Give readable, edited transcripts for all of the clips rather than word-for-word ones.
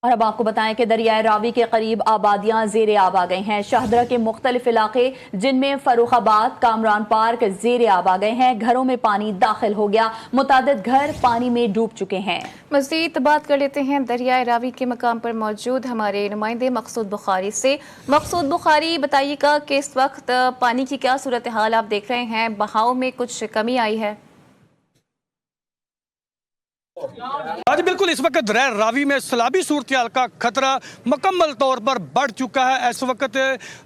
और अब आपको बताएं कि दरियाए रावी के करीब आबादियां ज़ेरे आब आ गई हैं। शाहदरा के मुख्तलिफ इलाके जिनमें फर्रुखाबाद, कामरान पार्क ज़ेरे आब आ गए हैं। घरों में पानी दाखिल हो गया, मुतादिद घर पानी में डूब चुके हैं। मज़ीद बात कर लेते हैं दरियाए रावी के मकाम पर मौजूद हमारे नुमाइंदे मकसूद बुखारी से। मकसूद बुखारी, बताइएगा कि इस वक्त पानी की क्या सूरत हाल आप देख रहे हैं? बहाव में कुछ कमी आई है? आज बिल्कुल इस वक्त दरियाए रावी में सैलाबी सूरत हाल का खतरा मुकम्मल तौर पर बढ़ चुका है। इस वक्त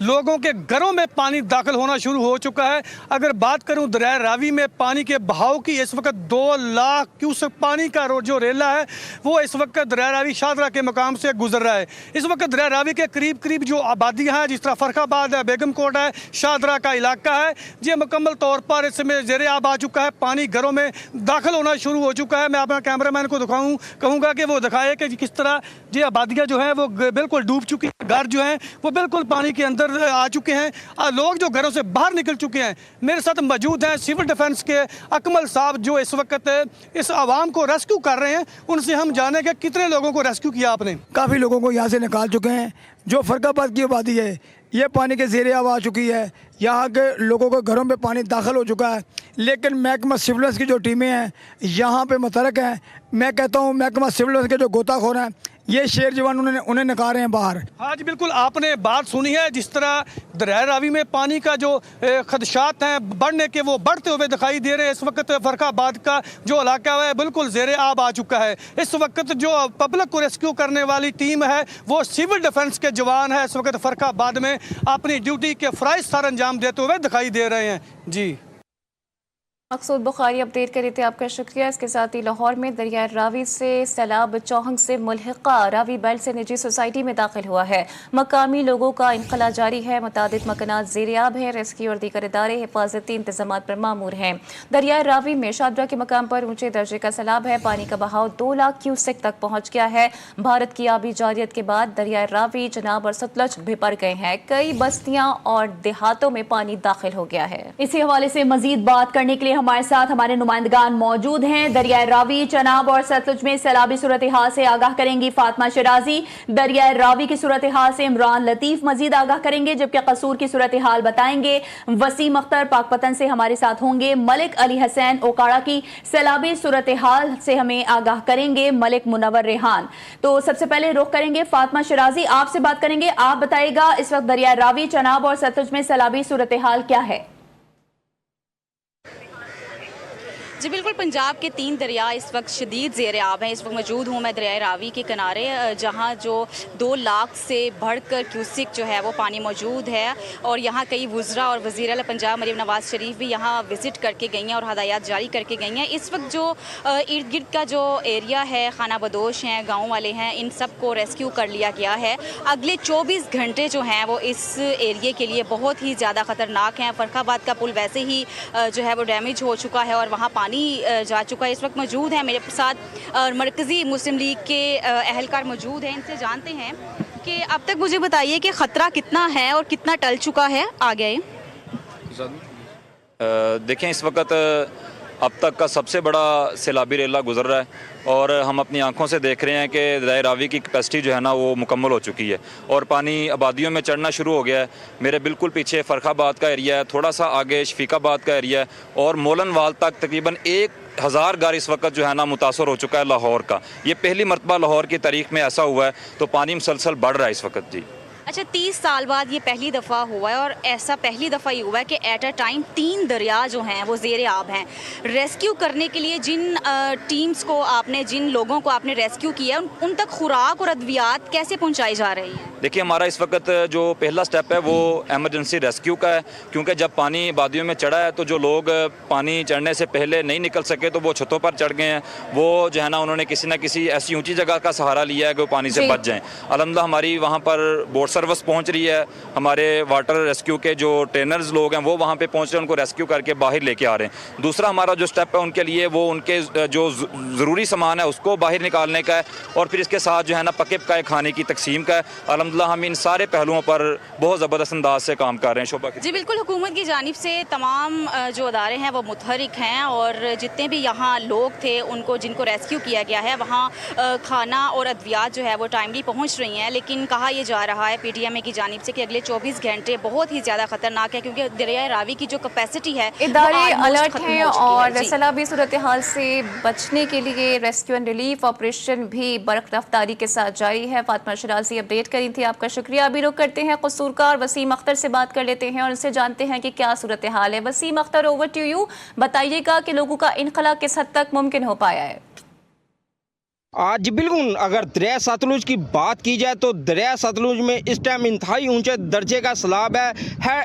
लोगों के घरों में पानी दाखिल होना शुरू हो चुका है। अगर बात करूं दरियाए रावी में पानी के बहाव की, इस वक्त 2 लाख क्यूसेक पानी का जो रेला है वो इस वक्त दरियाए रावी शाहदरा के मकाम से गुजर रहा है। इस वक्त दरियाए रावी के करीब करीब जो आबादियाँ हैं, जिस तरह फर्रुखाबाद है, बेगम कोट है, शाहदरा का इलाका है, ये मुकम्मल तौर पर इसमें ज़ेरे आब आ चुका है। पानी घरों में दाखिल होना शुरू हो चुका है। मैं अपना कैमरामैन को कहूँगा कि वो दिखाए कि किस तरह ये आबादियाँ जो हैं वो बिल्कुल डूब चुकी हैं। घर जो हैं वो बिल्कुल पानी के अंदर आ चुके हैं। लोग जो घरों से बाहर निकल चुके हैं। मेरे साथ मौजूद हैं सिविल डिफेंस के अकमल साहब, जो इस वक्त इस आवाम को रेस्क्यू कर रहे हैं। उनसे हम जाने कि कितने लोगों को रेस्क्यू किया आपने? काफ़ी लोगों को यहाँ से निकाल चुके हैं। जो फर्रुखाबाद की आबादी है ये पानी के ज़ेरे आब आ चुकी है। यहाँ के लोगों के घरों में पानी दाखिल हो चुका है, लेकिन महकमा सिविल की जो टीमें हैं यहाँ पे मुतरक हैं। मैं कहता हूँ महकमा सिविल के जो गोताखोर हैं ये शेर जवान उन्हें निकाल रहे हैं बाहर। हाँ जी, बिल्कुल आपने बात सुनी है। जिस तरह दरियाए रावी में पानी का जो खदशात हैं बढ़ने के, वो बढ़ते हुए दिखाई दे रहे हैं। इस वक्त फर्रुखाबाद का जो इलाका है बिल्कुल ज़ेरे आब आ चुका है। इस वक्त जो पब्लिक को रेस्क्यू करने वाली टीम है वो सिविल डिफेंस के जवान है, इस वक्त फर्रुखाबाद में अपनी ड्यूटी के फ़राइज़ सर अंजाम देते हुए दिखाई दे रहे हैं। जी, मकसूद बुखारी अपडेट कर रहे थे, आपका शुक्रिया। इसके साथ ही लाहौर में दरियाए रावी से सैलाब चौहंग से मुल्हिका रावी बेल्ट से निजी सोसाइटी में दाखिल हुआ है। मकामी लोगों का इनखला जारी है। मुतादिद मकानात ज़ेरे-आब है। रेस्क्यू और दीगर इदारे हिफाजती इंतजाम पर मामूर हैं। दरियाए रावी में शाहदरा के मकाम पर ऊंचे दर्जे का सैलाब है। पानी का बहाव 2 लाख क्यूसेक तक पहुँच गया है। भारत की आबी जारियत के बाद दरियाए रावी, चनाब और सतलज बिपर गए हैं। कई बस्तियाँ और देहातों में पानी दाखिल हो गया है। इसी हवाले से मजीद बात करने के लिए हमारे साथ हमारे नुमाइंदगान मौजूद हैं। दरियाए रावी, चनाब और सतलुज में सैलाबी सूरत हाल से आगाह करेंगी फातिमा शिराजी। दरियाए रावी की सूरत हाल से इमरान लतीफ मजीद आगाह करेंगे, जबकि कसूर की सूरत हाल बताएंगे वसीम अख्तर पाकपतन से हमारे साथ होंगे। मलिक अली हसैन ओकाड़ा की सैलाबी सूरत हाल से हमें आगाह करेंगे मलिक मुनव्वर रेहान। तो सबसे पहले रुख करेंगे फातिमा शिराजी, आपसे बात करेंगे। आप बताइएगा इस वक्त दरियाए रावी, चनाब और सतलुज में सैलाबी सूरत हाल क्या है? जी बिल्कुल, पंजाब के 3 दरिया इस वक्त शदीद ज़ेरे आब हैं। इस वक्त मौजूद हूँ मैं दरियाए रावी के किनारे, जहाँ जो 2 लाख से बढ़कर क्यूसिक जो है वो पानी मौजूद है। और यहाँ कई वज़रा और वज़ीर आला पंजाब मरीम नवाज़ शरीफ भी यहाँ विज़िट करके गई हैं और हदायत जारी करके गई हैं। इस वक्त जो इर्द गिर्द का जो एरिया है, खाना बदोश हैं, गाँव वाले हैं, इन सब को रेस्क्यू कर लिया गया है। अगले 24 घंटे जो हैं वो इस एरिए के लिए बहुत ही ज़्यादा ख़तरनाक हैं। फर्रुखाबाद का पुल वैसे ही जो है वो डैमेज हो चुका है और वहाँ पानी जा चुका है। इस वक्त मौजूद है मेरे साथ मरकज़ी मुस्लिम लीग के अहलकार मौजूद हैं। इनसे जानते हैं कि अब तक मुझे बताइए कि ख़तरा कितना है और कितना टल चुका है आगे। देखें, इस वक्त अब तक का सबसे बड़ा सैलाबी रेला गुजर रहा है और हम अपनी आंखों से देख रहे हैं कि दरियाए रावी की कैपेसिटी जो है ना वो मुकम्मल हो चुकी है और पानी आबादियों में चढ़ना शुरू हो गया है। मेरे बिल्कुल पीछे फर्रुखाबाद का एरिया है, थोड़ा सा आगे शफीकाबाद का एरिया है और मोलनवाल तक तकरीबन 1000 घर इस वक्त जो है ना मुतासर हो चुका है लाहौर का। ये पहली मरतबा लाहौर की तारीख में ऐसा हुआ है, तो पानी मुसलसल बढ़ रहा है इस वक्त। जी, अच्छा, 30 साल बाद ये पहली दफ़ा हुआ है और ऐसा पहली दफ़ा ही हुआ है कि एट अ टाइम 3 दरिया जो हैं वो ज़ेरे आब हैं। रेस्क्यू करने के लिए जिन टीम्स को आपने, जिन लोगों को आपने रेस्क्यू किया, उन तक खुराक और अद्वियात कैसे पहुंचाई जा रही है? देखिए, हमारा इस वक्त जो पहला स्टेप है वो एमरजेंसी रेस्क्यू का है, क्योंकि जब पानी आबादियों में चढ़ा है तो जो लोग पानी चढ़ने से पहले नहीं निकल सके तो वो छतों पर चढ़ गए हैं। वो जो है ना उन्होंने किसी न किसी ऐसी ऊँची जगह का सहारा लिया है कि वो पानी से बच जाएँ। अल्हम्दुलिल्लाह हमारी वहाँ पर बोट सर्विस पहुंच रही है। हमारे वाटर रेस्क्यू के जो ट्रेनर्स लोग हैं वो वहाँ पे पहुंच रहे हैं, उनको रेस्क्यू करके बाहर लेके आ रहे हैं। दूसरा हमारा जो स्टेप है उनके लिए वो उनके जो ज़रूरी सामान है उसको बाहर निकालने का है और फिर इसके साथ जो है ना पके पकाए खाने की तकसीम का है। अल्हम्दुलिल्लाह अल्हम्दुलिल्लाह हम इन सारे पहलुओं पर बहुत ज़बरदस्त अंदाज से काम कर रहे हैं। शोभा जी बिल्कुल, हुकूमत की जानिब से तमाम जो अदारे हैं वो मुतहरिक हैं और जितने भी यहाँ लोग थे उनको जिनको रेस्क्यू किया गया है वहाँ खाना और अद्वियात जो है वो टाइमली पहुँच रही हैं। लेकिन कहा यह जा रहा है PTMA की जानिब से कि अगले 24 घंटे बहुत ही ज़्यादा ख़तरनाक है क्योंकि दरिया रावी की जो कैपेसिटी है इदारे अलर्ट हैं और सैलाबी सूरत हाल से बचने के लिए रेस्क्यू एंड रिलीफ ऑपरेशन भी बरक़ रफ्तारी के साथ जारी है। फातिमा शराजी अपडेट करी थी, आपका शुक्रिया। अभी रुक करते हैं कसूरकार वसीम अख्तर से बात कर लेते हैं और उनसे जानते हैं कि क्या सूरत हाल है। Wasim Akhtar, over to you. बताइएगा कि लोगों का इनखला किस हद तक मुमकिन हो पाया है? आज बिल्कुल अगर दरिया सतलुज की बात की जाए तो दरिया सतलुज में इस टाइम इंतहाई ऊंचे दर्जे का सैलाब है।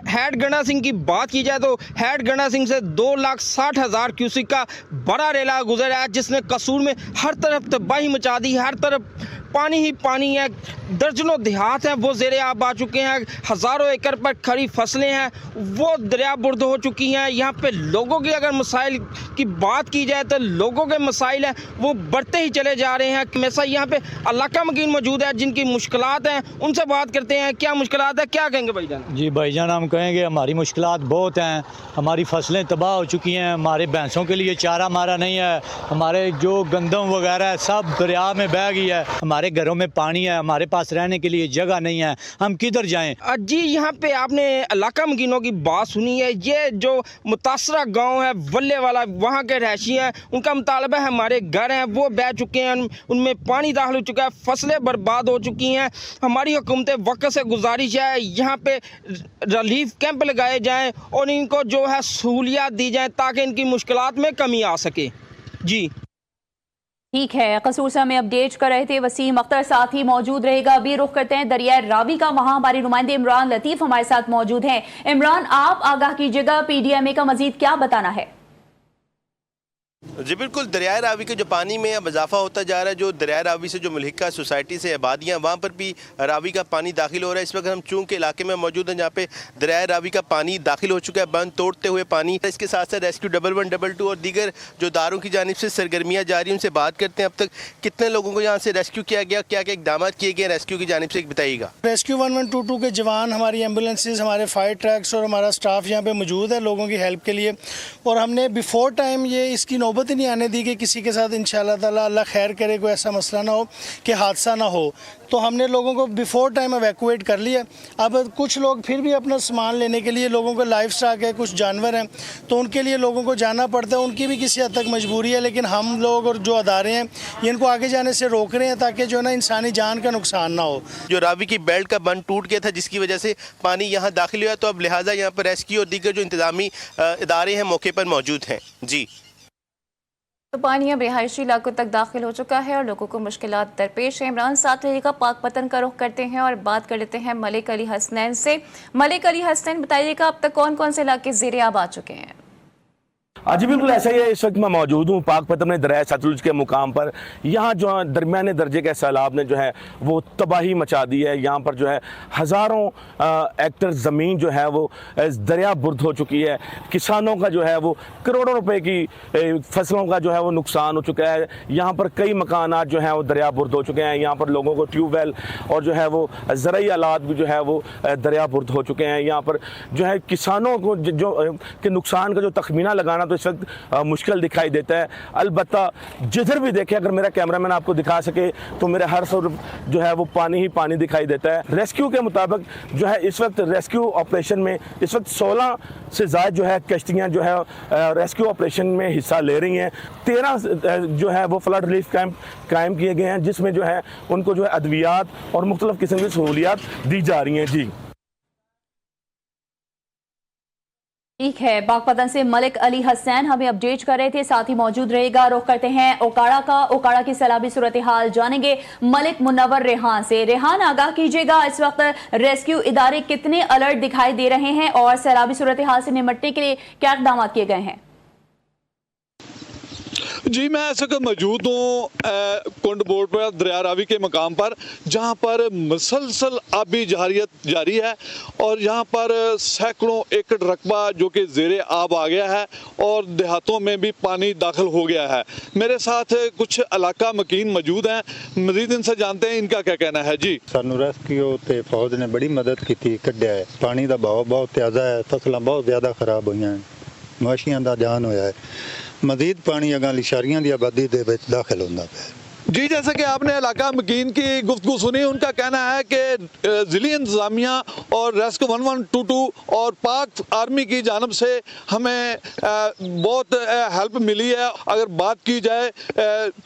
हेड गंडा सिंह की बात की जाए तो हेड गंडा सिंह से 2,60,000 क्यूसिक का बड़ा रेला गुजरा है जिसने कसूर में हर तरफ तबाही मचा दी। हर तरफ पानी ही पानी है, दर्जनों देहात हैं वो ज़ेरे आब आ चुके हैं, हज़ारों एकड़ पर खड़ी फसलें हैं वो दरिया बुर्द हो चुकी हैं। यहाँ पे लोगों की अगर मसाइल की बात की जाए तो लोगों के मसाइल हैं वो बढ़ते ही चले जा रहे हैं। हमेशा यहाँ पे अल्लाका मकीन मौजूद है जिनकी मुश्किलात हैं, उनसे बात करते हैं क्या मुश्किलात है, क्या कहेंगे भाईजान? जी भाईजान, हम कहेंगे हमारी मुश्किलात बहुत हैं, हमारी फसलें तबाह हो चुकी हैं, हमारे भैंसों के लिए चारा हमारा नहीं है, हमारे जो गंदम वगैरह है सब दरिया में बह गई है, हमारे घरों में पानी है, हमारे पास रहने के लिए जगह नहीं है, हम किधर जाएं? जी यहाँ पे आपने इलाका मकीनों की बात सुनी है। ये जो मुतासरा गांव है वल्ले वाला, वहाँ के रहशी हैं, उनका मुतालबा है हमारे घर हैं वो बह चुके हैं, उनमें पानी दाखिल हो चुका है, फसलें बर्बाद हो चुकी हैं। हमारी हुकूमत वक्त से गुजारिश है यहाँ पे रिलीफ कैंप लगाए जाएँ और इनको जो है सहूलियात दी जाए ताकि इनकी मुश्किलात में कमी आ सके। जी ठीक है, कसूर से हमें अपडेट कर रहे थे वसीम अख्तर, साथ ही मौजूद रहेगा। अभी रुख करते हैं दरिया रावी का, वहां हमारे नुमाइंदे इमरान लतीफ़ हमारे साथ मौजूद हैं। इमरान, आप आगाह कीजिएगा, PDMA का मजीद क्या बताना है? जी बिल्कुल, दरिया रावी के जो पानी में अब इजाफा होता जा रहा है, जो दरिया रावी से जो मुल्हिका सोसाइटी से आबादियाँ वहाँ पर भी रावी का पानी दाखिल हो रहा है। इस वक्त हम चूंक के इलाके में मौजूद हैं जहाँ पे दरिया रावी का पानी दाखिल हो चुका है, बंद तोड़ते हुए पानी। इसके साथ साथ रेस्क्यू 1112 और दीगर जो दारों की जानिब से सरगर्मियाँ जारी, उनसे बात करते हैं। अब तक कितने लोगों को यहाँ से रेस्क्यू किया गया, क्या क्या इकदाम किए गए रेस्क्यू की जानिब से, बताइएगा। रेस्क्यू 1122 के जवान, हमारी एम्बुलेंसेज, हमारे फायर ट्रक्स और हमारा स्टाफ यहाँ पे मौजूद है लोगों की हेल्प के लिए। और हमने बिफोर टाइम ये इसकी नौबत ही नहीं आने दी कि किसी के साथ इंशाल्लाह ताला अल्लाह खैर करे कोई ऐसा मसला ना हो कि हादसा ना हो, तो हमने लोगों को बिफोर टाइम एवैक्यूएट कर लिया। अब कुछ लोग फिर भी अपना सामान लेने के लिए, लोगों को लाइफ स्टॉक है, कुछ जानवर हैं तो उनके लिए लोगों को जाना पड़ता है, उनकी भी किसी हद तक मजबूरी है। लेकिन हम लोग और जो अदारे हैं ये इनको आगे जाने से रोक रहे हैं ताकि जो है ना इंसानी जान का नुकसान ना हो। जो रावी की बेल्ट का बंद टूट गया था जिसकी वजह से पानी यहाँ दाखिल हुआ, तो अब लिहाजा यहाँ पर रेस्क्यू और दीगर जो इंतजामी इदारे हैं मौके पर मौजूद हैं। जी तो पानी अब रिहायशी इलाकों तक दाखिल हो चुका है और लोगों को मुश्किलात दरपेश है। इमरान, साथ रहेगा, पाकपतन का रुख करते हैं और बात कर लेते हैं मलिक अली हसनैन से। मलिक अली हसनैन, बताइएगा अब तक कौन कौन से इलाके ज़ेरे आब आ चुके हैं? जी बिल्कुल ऐसा ही है। इस वक्त मैं मौजूद हूँ पाकपतन में दरिया सतलुज के मुकाम पर। यहाँ जो दरमियाने दर्जे के सैलाब ने जो है वो तबाही मचा दी है। यहाँ पर जो है हज़ारों एकड़ ज़मीन जो है वो दरिया बुर्द हो चुकी है। किसानों का जो है वो करोड़ों रुपए की फसलों का जो है वो नुकसान हो चुका है। यहाँ पर कई मकानात जो हैं वो दरिया बुर्द हो चुके हैं। यहाँ पर लोगों को ट्यूबवेल और जो है वो ज़राई आलात भी जो है वो दरिया बुर्द हो चुके हैं। यहाँ पर जो है किसानों को जो के नुकसान का जो तखमीना लगाना तो इस वक्त मुश्किल दिखाई देता है। अलबत्ता जिधर भी देखें, अगर मेरा कैमरामैन आपको दिखा सके तो मेरे हर तरफ जो है वो पानी ही पानी दिखाई देता है। रेस्क्यू के मुताबिक जो है इस वक्त रेस्क्यू ऑपरेशन में इस वक्त 16 से ज़्यादा जो है कश्तियाँ जो है रेस्क्यू ऑपरेशन में हिस्सा ले रही हैं। 13 जो है वो फ्लड रिलीफ कैंप कायम किए गए हैं जिसमें जो है उनको जो है अद्वियात और मुख्तलिफ किस्म की सहूलियात दी जा रही हैं। जी ठीक है, पाकपतन से मलिक अली हसनैन हमें अपडेट कर रहे थे, साथ ही मौजूद रहेगा। रुख करते हैं ओकाड़ा का, ओकाड़ा की सैलाबी सूरत हाल जानेंगे मलिक मुनव्वर रेहान से। रेहान, आगाह कीजिएगा, इस वक्त रेस्क्यू इदारे कितने अलर्ट दिखाई दे रहे हैं और सैलाबी सूरत हाल से निपटने के लिए क्या इक़दाम किए गए हैं? जी मैं इस वक्त मौजूद हूँ कुंड बोर्ड पर दरिया रावी के मकाम पर, जहाँ पर मुसलसल आबी जहारियत जारी है और यहाँ पर सैकड़ों एकड़ रकबा जो कि ज़ेरे आब आ गया है और देहातों में भी पानी दाखिल हो गया है। मेरे साथ कुछ इलाका मकीन मौजूद हैं, मजीद इनसे जानते हैं इनका क्या कहना है। जी सानू रेस्क्यू ते फौज ने बड़ी मदद की, कढ़िया है। पानी का बहाव बहुत ज़्यादा है, फसलें बहुत ज़्यादा खराब हुई हैं, मवेशियां का जान होया है। मजीद पानी अगर लिशारियां की आबादी दे विच दाखिल होंदा पिया। जी जैसे कि आपने इलाका मकीन की गुफ्तगू सुनी, उनका कहना है कि ज़िली इंतज़ामिया और रेस्क्यू 1122 और पाक आर्मी की जानब से हमें बहुत हेल्प मिली है। अगर बात की जाए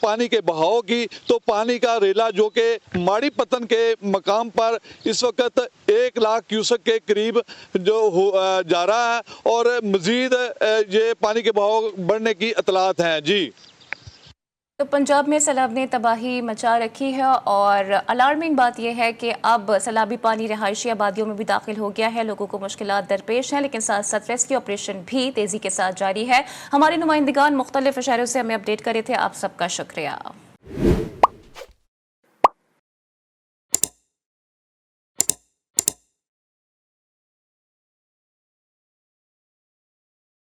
पानी के बहाव की, तो पानी का रेला जो कि माड़ी पतन के मकाम पर इस वक्त 1 लाख क्यूसेक के करीब जो जा रहा है और मज़ीद ये पानी के बहाव बढ़ने की इतलात हैं। जी तो पंजाब में सैलाब ने तबाही मचा रखी है और अलार्मिंग बात यह है कि अब सैलाबी पानी रहायशी आबादियों में भी दाखिल हो गया है। लोगों को मुश्किलात दरपेश हैं, लेकिन साथ साथ रेस्क्यू ऑपरेशन भी तेज़ी के साथ जारी है। हमारे नुमाइंदगान मुख्तलिफ शहरों से हमें अपडेट कर रहे थे। आप सबका शुक्रिया।